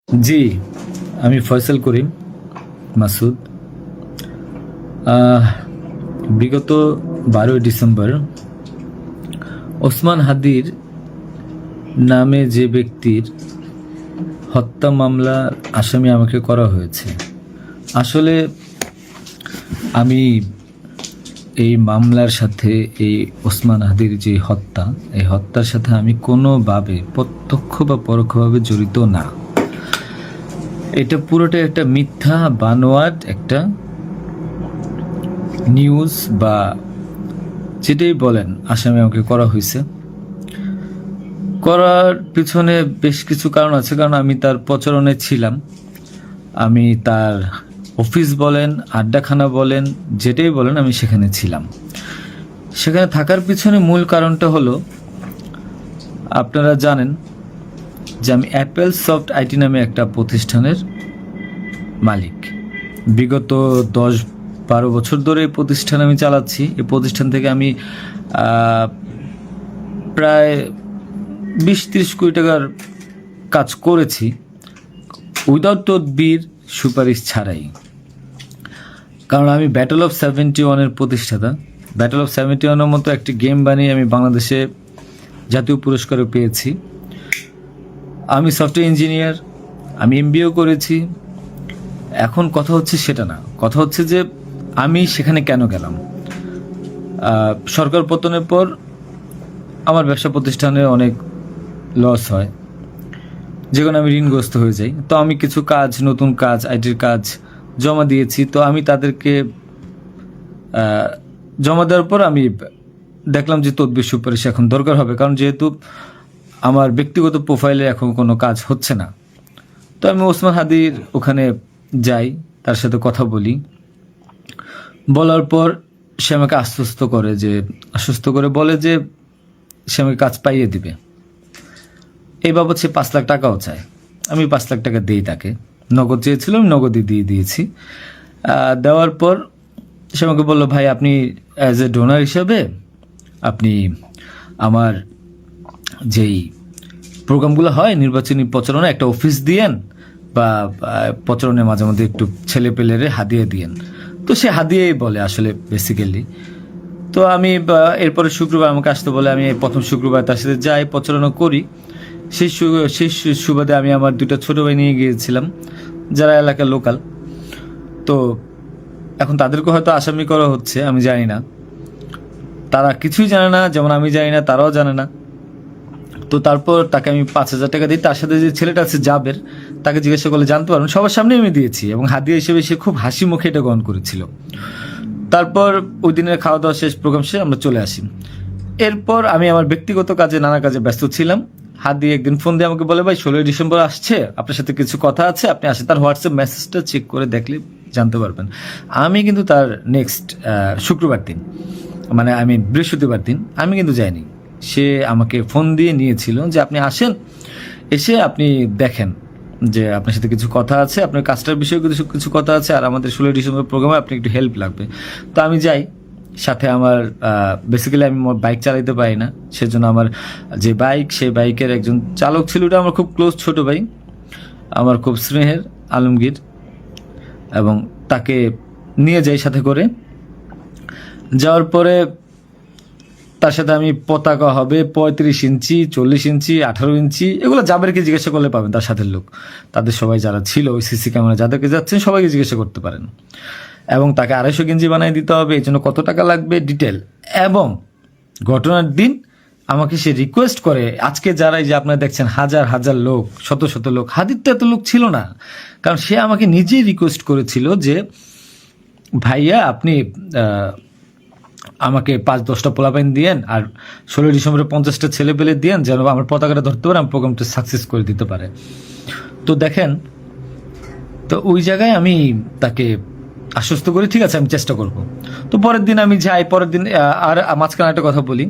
জি, আমি ফয়সাল করিম মাসুদ। বিগত 12ই ডিসেম্বর ওসমান হাদির নামে যে ব্যক্তির হত্যা মামলার আসামি আমাকে করা হয়েছে। আসলে আমি এই মামলার সাথে এই ওসমান হাদির যে হত্যা, এই হত্যার সাথে আমি কোনোভাবে প্রত্যক্ষ বা পরোক্ষভাবে জড়িত না। এটা পুরোটা একটা মিথ্যা বানোয়াট একটা নিউজ বা যেটাই বলেন আসামি আমাকে করা হয়েছে। করার পিছনে বেশ কিছু কারণ আছে, কারণ আমি তার প্রচারণে ছিলাম। আমি তার অফিস বলেন, আড্ডাখানা বলেন, যেটাই বলেন আমি সেখানে ছিলাম। সেখানে থাকার পিছনে মূল কারণটা হলো, আপনারা জানেন যে আমি অ্যাপেল সফট আইটি নামে একটা প্রতিষ্ঠানের মালিক। বিগত 10-12 বছর ধরে এই প্রতিষ্ঠান আমি চালাচ্ছি। এই প্রতিষ্ঠান থেকে আমি প্রায় 20-30 কোটি টাকার কাজ করেছি উইদাউট তদবির, সুপারিশ ছাড়াই। কারণ আমি ব্যাটল অফ 71-এর প্রতিষ্ঠাতা। ব্যাটল অফ 71-এর মতো একটি গেম বানিয়ে আমি বাংলাদেশে জাতীয় পুরস্কারও পেয়েছি। আমি সফটওয়্যার ইঞ্জিনিয়ার, আমি এমবিএও করেছি। এখন কথা হচ্ছে সেটা না, কথা হচ্ছে যে আমি সেখানে কেন গেলাম। সরকার পতনের পর আমার ব্যবসা প্রতিষ্ঠানে অনেক লস হয়, যেখানে আমি ঋণগ্রস্ত হয়ে যাই। তো আমি কিছু কাজ, নতুন কাজ, আইটির কাজ জমা দিয়েছি। তো আমি তাদেরকে জমা দেওয়ার পর আমি দেখলাম যে তদবির সুপারিশ এখন দরকার হবে, কারণ যেহেতু আমার ব্যক্তিগত প্রোফাইলে এখন কোনো কাজ হচ্ছে না। তো আমি ওসমান হাদির ওখানে যাই, তার সাথে কথা বলি। বলার পর সে আমাকে আশ্বস্ত করে বলে যে সে আমাকে কাজ পাইয়ে দিবে। এই বাবদ সে 5 লাখ টাকাও চায়। আমি 5 লাখ টাকা দিই তাকে। নগদ চেয়েছিল, আমি নগদই দিয়ে দিয়েছি। দেওয়ার পর সে আমাকে বললো, ভাই আপনি অ্যাজ এ ডোনার হিসাবে আপনি আমার যেই প্রোগ্রামগুলো হয় নির্বাচনী প্রচারণা, একটা অফিস দিয়েন বা প্রচারণের মাঝে মধ্যে একটু ছেলে পেলেরে হাদিয়ে দিয়েন। তো সে হাদিয়েই বলে আসলে বেসিক্যালি। তো আমি এরপরে শুক্রবার আমাকে আসতে বলে, আমি প্রথম শুক্রবার তার সাথে যাই, প্রচারণা করি। সেই সুবাদে আমি আমার 2টা ছোটো ভাই নিয়ে গিয়েছিলাম, যারা এলাকার লোকাল। তো এখন তাদেরকে হয়তো আসামি করা হচ্ছে, আমি জানি না। তারা কিছুই জানে না, যেমন আমি জানি না, তারাও জানে না। তো তারপর তাকে আমি 5,000 টাকা দিই। তার সাথে যে ছেলেটা আছে জাবের, তাকে জিজ্ঞাসা করলে জানতে পারবেন, সবার সামনে আমি দিয়েছি এবং হাদিয়া হিসেবে সে খুব হাসি মুখে এটা গ্রহণ করেছিল। তারপর ওই দিনের খাওয়া দাওয়া শেষ, প্রোগ্রাম শেষ, আমরা চলে আসি। এরপর আমি আমার ব্যক্তিগত কাজে, নানা কাজে ব্যস্ত ছিলাম। হাদি একদিন ফোন দিয়ে আমাকে বলে, ভাই 16ই ডিসেম্বর আসছে, আপনার সাথে কিছু কথা আছে, আপনি আসেন। তার হোয়াটসঅ্যাপ মেসেজটা চেক করে দেখলে জানতে পারবেন। আমি কিন্তু তার নেক্সট শুক্রবার দিন, মানে আমি বৃহস্পতিবার দিন আমি কিন্তু যাইনি। সে আমাকে ফোন দিয়ে নিয়েছিল যে আপনি আসেন, এসে আপনি দেখেন যে আপনার সাথে কিছু কথা আছে, আপনার কাজটার বিষয়ে কিছু কথা আছে, আর আমাদের 16ই ডিসেম্বর প্রোগ্রামে আপনি একটু হেল্প লাগবে। তো আমি যাই। সাথে আমার বেসিক্যালি আমি বাইক চালাইতে পারি না, সেজন্য আমার যে বাইক, সেই বাইকের একজন চালক ছিল, ওটা আমার খুব ক্লোজ ছোট ভাই, আমার খুব স্নেহের, আলমগীর। এবং তাকে নিয়ে যাই সাথে করে। যাওয়ার পরে তার সাথে আমি, পতাকা হবে 35 ইঞ্চি, 40 ইঞ্চি, 18 ইঞ্চি, এগুলো জাবেরকে জিজ্ঞাসা করলে পাবেন, তার সাথে লোক, তাদের সবাই যারা ছিল ওই সিসি ক্যামেরা যাদেরকে যাচ্ছেন সবাইকে জিজ্ঞাসা করতে পারেন। এবং তাকে 250 গেঞ্জি বানিয়ে দিতে হবে, এই জন্য কত টাকা লাগবে ডিটেল। এবং ঘটনার দিন আমাকে সে রিকোয়েস্ট করে, আজকে যারা যে আপনারা দেখছেন হাজার হাজার লোক, শত শত লোক, হাদির তো এত লোক ছিল না, কারণ সে আমাকে নিজেই রিকোয়েস্ট করেছিল যে ভাইয়া আপনি আমাকে 5-10টা পোলাপাইন দিয়েন, আর 16ই ডিসেম্বরে 50টা ছেলে পেলে দিয়েন, যেন আমার পতাকাটা ধরতে পারে, আমার প্রোগ্রামটা সাকসেস করে দিতে পারে। তো দেখেন, তো ওই জায়গায় আমি তাকে আশ্বস্ত করি, ঠিক আছে আমি চেষ্টা করব। তো পরের দিন আমি যাই। পরের দিন আর মাঝখানে একটা কথা বলি,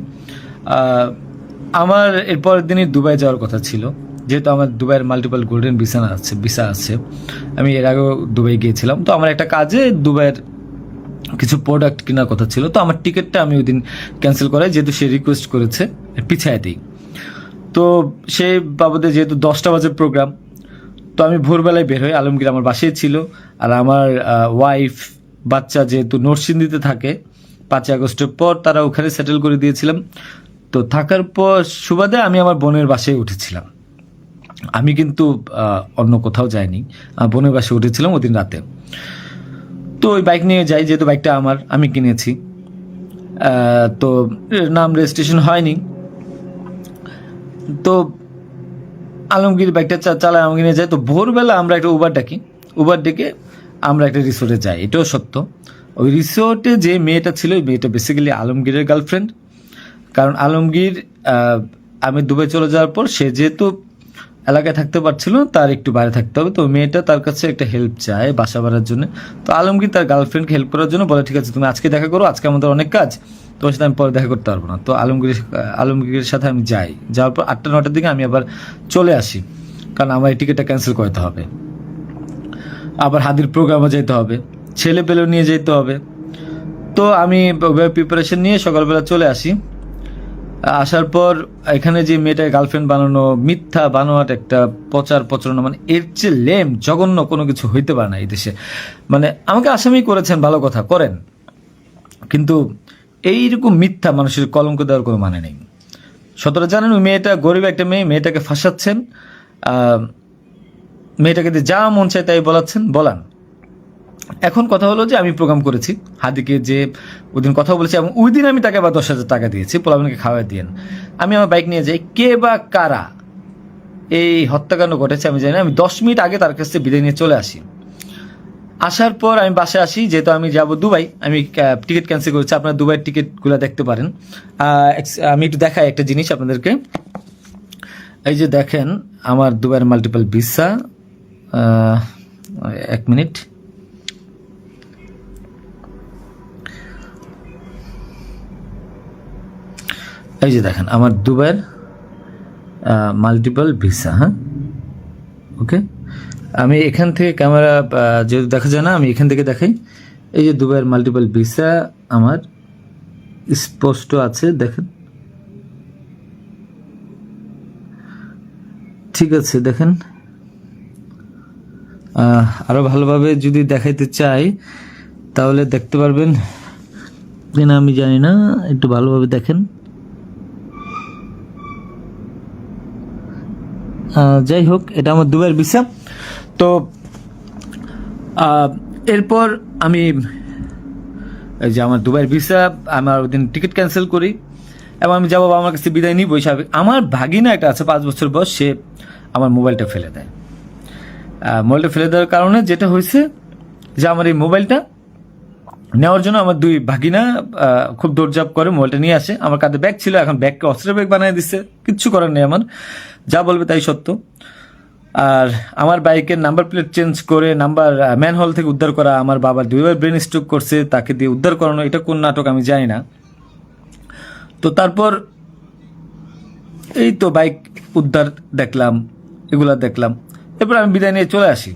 আমার এর পরের দিনই দুবাই যাওয়ার কথা ছিল, যেহেতু আমার দুবাইয়ের মাল্টিপল গোল্ডেন ভিসা আছে। আমি এর আগেও দুবাই গিয়েছিলাম। তো আমার একটা কাজে দুবাইয়ের কিছু প্রোডাক্ট কেনার কথা ছিল। তো আমার টিকিটটা আমি ওই দিন ক্যান্সেল করাই, যেহেতু সে রিকোয়েস্ট করেছে, পিছায় দিই। তো সেই বাবদে যেহেতু 10টা বাজে প্রোগ্রাম, তো আমি ভোরবেলায় বের হই, আলমগীর আমার বাসায় ছিল। আর আমার ওয়াইফ বাচ্চা যেহেতু নরসিংদীতে থাকে, 5ই আগস্টের পর তারা ওখানে সেটেল করে দিয়েছিলাম। তো থাকার পর সুবাদে আমি আমার বোনের বাসায় উঠেছিলাম। আমি কিন্তু অন্য কোথাও যাইনি, বোনের বাসায় উঠেছিলাম ওদিন রাতে। তো ওই বাইক নিয়ে যাই, যেহেতু বাইকটা আমি কিনেছি। তো নাম রেজিস্ট্রেশন হয়নি। তো আলমগীর বাইকটা চালায়, আমাকে নিয়ে যায়। তো ভোরবেলা আমরা একটা উবার ডেকে আমরা একটা রিসোর্টে যাই। এটাও সত্য, ওই রিসোর্টে যে মেয়েটা ছিল, ওই মেয়েটা বেসিক্যালি আলমগীরের গার্লফ্রেন্ড। কারণ আলমগীর আমি দুবাই চলে যাওয়ার পর সে যেহেতু এলাকায় থাকতে পারছিল না, তার একটু বাইরে থাকতে হবে। তো মেয়েটা তার কাছে একটা হেল্প চায় বাসা ভাড়ার জন্য। তো আলমগীর তার গার্লফ্রেন্ডকে হেল্প করার জন্য বলে, ঠিক আছে তুমি আজকে দেখা করো, আজকে আমাদের অনেক কাজ, তোমার সাথে আমি পরে দেখা করতে পারবো না। তো আলমগীরের সাথে আমি যাই। যাওয়ার পর 8টা-9টার দিকে আমি আবার চলে আসি, কারণ আমার এই টিকিটটা ক্যান্সেল করতে হবে। আবার হাদির প্রোগ্রামে যেতে হবে, ছেলে পেলেও নিয়ে যেতে হবে। তো আমি প্রিপারেশন নিয়ে সকালবেলা চলে আসি। আসার পর এখানে যে মেয়েটার গার্লফ্রেন্ড বানানো, মিথ্যা বানোয়াট একটা প্রচারণা, মানে এর চেয়ে লেম জঘন্য কোনো কিছু হইতে পারে না এই দেশে। মানে আমাকে আসামি করেছেন, ভালো কথা করেন, কিন্তু এইরকম মিথ্যা মানুষের কলঙ্ক দেওয়ার কোনো মানে নেই। সতরা জানেন, ওই মেয়েটা গরিব একটা মেয়ে, মেয়েটাকে ফাঁসাচ্ছেন, মেয়েটাকে দিয়ে যা মন চায় তাই বলান। এখন কথা হলো যে আমি প্রোগ্রাম করেছি, হাদিকে যে ওই দিন কথা বলেছি, এবং ওই দিন আমি তাকে আবার 10,000 টাকা দিয়েছি, পোলাপানকে খাওয়াই দিয়েন। আমি আমার বাইক নিয়ে যাই, কে বা কারা এই হত্যাকাণ্ড ঘটেছে আমি জানি না। আমি 10 মিনিট আগে তার কাছ থেকে বিদায় নিয়ে চলে আসি। আসার পর আমি বাসায় আসি, যেহেতু আমি যাব দুবাই, আমি টিকিট ক্যান্সেল করেছি। আপনারা দুবাইয়ের টিকিটগুলো দেখতে পারেন। আমি একটু দেখাই একটা জিনিস আপনাদেরকে। এই যে দেখেন আমার দুবাইয়ের মাল্টিপল ভিসা। 1 মিনিট। এই যে দেখেন আমার দুবাইয়ের মাল্টিপল ভিসা। হ্যাঁ, ওকে। আমি এখান থেকে ক্যামেরা যেহেতু দেখা যায় না, আমি এখান থেকে দেখাই। এই যে দুবাইয়ের মাল্টিপল ভিসা আমার স্পষ্ট আছে, দেখেন। ঠিক আছে, দেখেন। আরো ভালোভাবে যদি দেখাইতে চাই তাহলে দেখতে পারবেন কিনা আমি জানি না, একটু ভালোভাবে দেখেন। যাই হোক, এটা আমার দুবাইয়ের ভিসা। তো এরপর আমি এই যে আমার দুবাইয়ের ভিসা, আমার ওই দিন টিকিট ক্যান্সেল করি এবং আমি যাবো আমার কাছে বিদায় নিই। বৈশাখ আমার ভাগিনা একটা আছে 5 বছর বয়স, সে আমার মোবাইলটা ফেলে দেয়। মোবাইলটা ফেলে দেওয়ার কারণে যেটা হয়েছে যে আমার এই মোবাইলটা নেওয়ার জন্য আমার 2 ভাগিনা খুব দৌড়ঝাঁপ করে মোবাইলটা নিয়ে আসে। আমার কাঁধে ব্যাগ ছিল, এখন ব্যাগকে অস্ত্রের ব্যাগ বানিয়ে দিচ্ছে, কিচ্ছু করার নেই আমার, যা বলবে তাই সত্য। আর আমার বাইকের নাম্বার প্লেট চেঞ্জ করে নাম্বার ম্যানহোল থেকে উদ্ধার করা, আমার বাবার 2বার ব্রেন স্ট্রোক করছে, তাকে দিয়ে উদ্ধার করানো, এটা কোন নাটক আমি জানি না। তো তারপর এই তো বাইক উদ্ধার দেখলাম, এগুলা দেখলাম, এরপর আমি বিদায় নিয়ে চলে আসি।